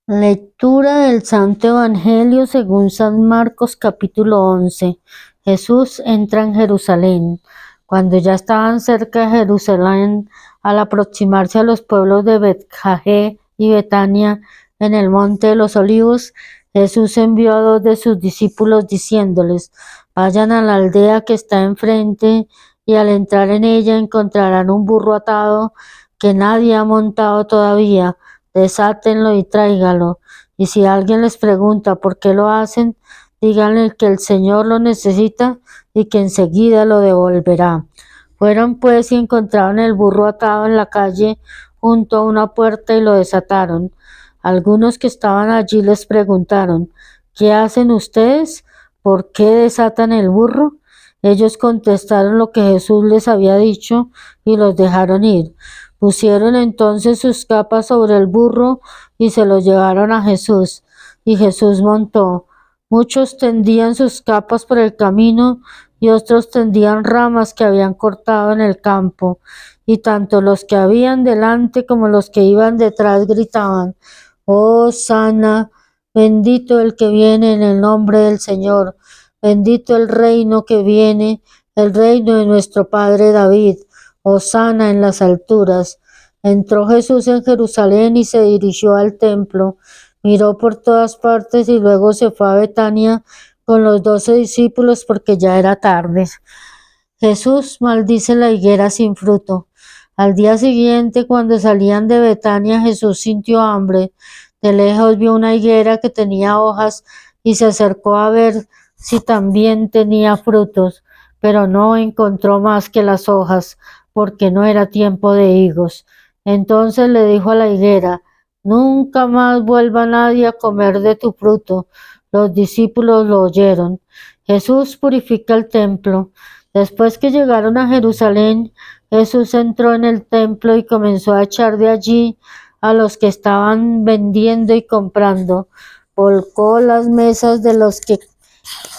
Lectura del Santo Evangelio según San Marcos capítulo 11. Jesús entra en Jerusalén. Cuando ya estaban cerca de Jerusalén, al aproximarse a los pueblos de Betfagé y Betania, en el monte de los Olivos, Jesús envió a dos de sus discípulos diciéndoles: vayan a la aldea que está enfrente, y al entrar en ella encontrarán un burro atado que nadie ha montado todavía. Desátenlo y tráigalo. Y si alguien les pregunta por qué lo hacen, díganle que el Señor lo necesita y que enseguida lo devolverá. Fueron pues y encontraron el burro atado en la calle junto a una puerta y lo desataron. Algunos que estaban allí les preguntaron: ¿qué hacen ustedes? ¿Por qué desatan el burro? Ellos contestaron lo que Jesús les había dicho y los dejaron ir. Pusieron entonces sus capas sobre el burro y se lo llevaron a Jesús. Y Jesús montó. Muchos tendían sus capas por el camino y otros tendían ramas que habían cortado en el campo. Y tanto los que habían delante como los que iban detrás gritaban: oh, sana, bendito el que viene en el nombre del Señor, bendito el reino que viene, el reino de nuestro Padre David. Hosana en las alturas. Entró Jesús en Jerusalén y se dirigió al templo. Miró por todas partes y luego se fue a Betania con los 12 discípulos porque ya era tarde. Jesús maldice la higuera sin fruto. Al día siguiente, cuando salían de Betania, Jesús sintió hambre. De lejos vio una higuera que tenía hojas y se acercó a ver si también tenía frutos, pero no encontró más que las hojas, porque no era tiempo de higos. Entonces le dijo a la higuera: nunca más vuelva nadie a comer de tu fruto. Los discípulos lo oyeron. Jesús purifica el templo. Después que llegaron a Jerusalén, Jesús entró en el templo y comenzó a echar de allí a los que estaban vendiendo y comprando. Volcó las mesas de los que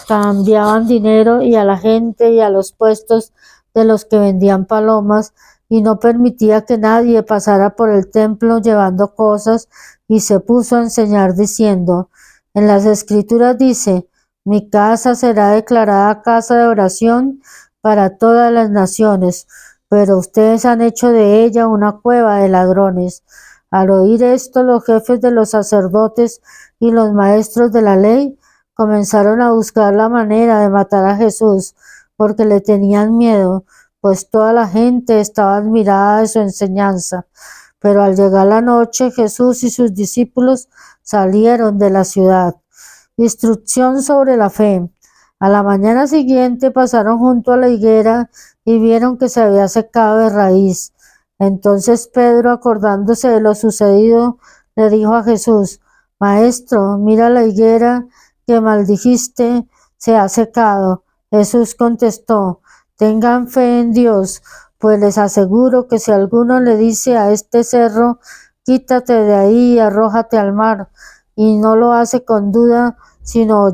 cambiaban dinero y a la gente y a los puestos de los que vendían palomas, y no permitía que nadie pasara por el templo llevando cosas, y se puso a enseñar diciendo: en las Escrituras dice: mi casa será declarada casa de oración para todas las naciones, pero ustedes han hecho de ella una cueva de ladrones. Al oír esto, los jefes de los sacerdotes y los maestros de la ley comenzaron a buscar la manera de matar a Jesús, porque le tenían miedo, pues toda la gente estaba admirada de su enseñanza. Pero al llegar la noche, Jesús y sus discípulos salieron de la ciudad. Instrucción sobre la fe. A la mañana siguiente pasaron junto a la higuera y vieron que se había secado de raíz. Entonces Pedro, acordándose de lo sucedido, le dijo a Jesús: Maestro, mira la higuera que maldijiste, se ha secado. Jesús contestó: tengan fe en Dios, pues les aseguro que si alguno le dice a este cerro: quítate de ahí y arrójate al mar, y no lo hace con duda, sino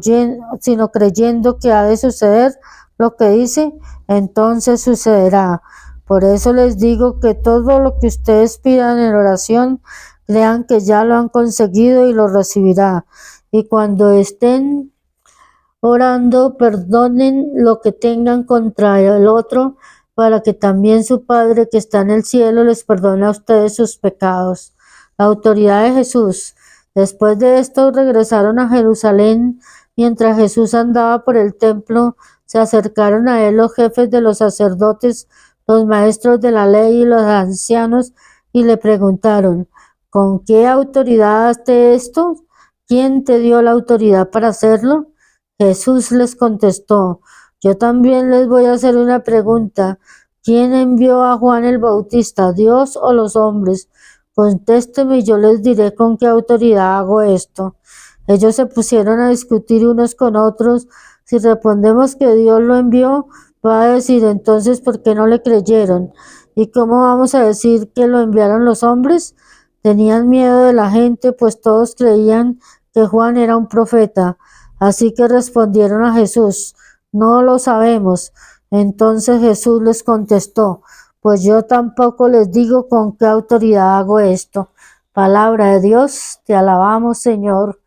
creyendo que ha de suceder lo que dice, entonces sucederá. Por eso les digo que todo lo que ustedes pidan en oración, crean que ya lo han conseguido y lo recibirá. Y cuando estén orando, perdonen lo que tengan contra el otro, para que también su Padre que está en el cielo les perdone a ustedes sus pecados. La autoridad de Jesús. Después de esto regresaron a Jerusalén. Mientras Jesús andaba por el templo, se acercaron a él los jefes de los sacerdotes, los maestros de la ley y los ancianos, y le preguntaron: ¿con qué autoridad hace esto? ¿Quién te dio la autoridad para hacerlo? Jesús les contestó: yo también les voy a hacer una pregunta. ¿Quién envió a Juan el Bautista, Dios o los hombres? Contésteme y yo les diré con qué autoridad hago esto. Ellos se pusieron a discutir unos con otros. Si respondemos que Dios lo envió, va a decir: entonces, ¿por qué no le creyeron? ¿Y cómo vamos a decir que lo enviaron los hombres? Tenían miedo de la gente, pues todos creían que Juan era un profeta. Así que respondieron a Jesús: no lo sabemos. Entonces Jesús les contestó: pues yo tampoco les digo con qué autoridad hago esto. Palabra de Dios, te alabamos, Señor.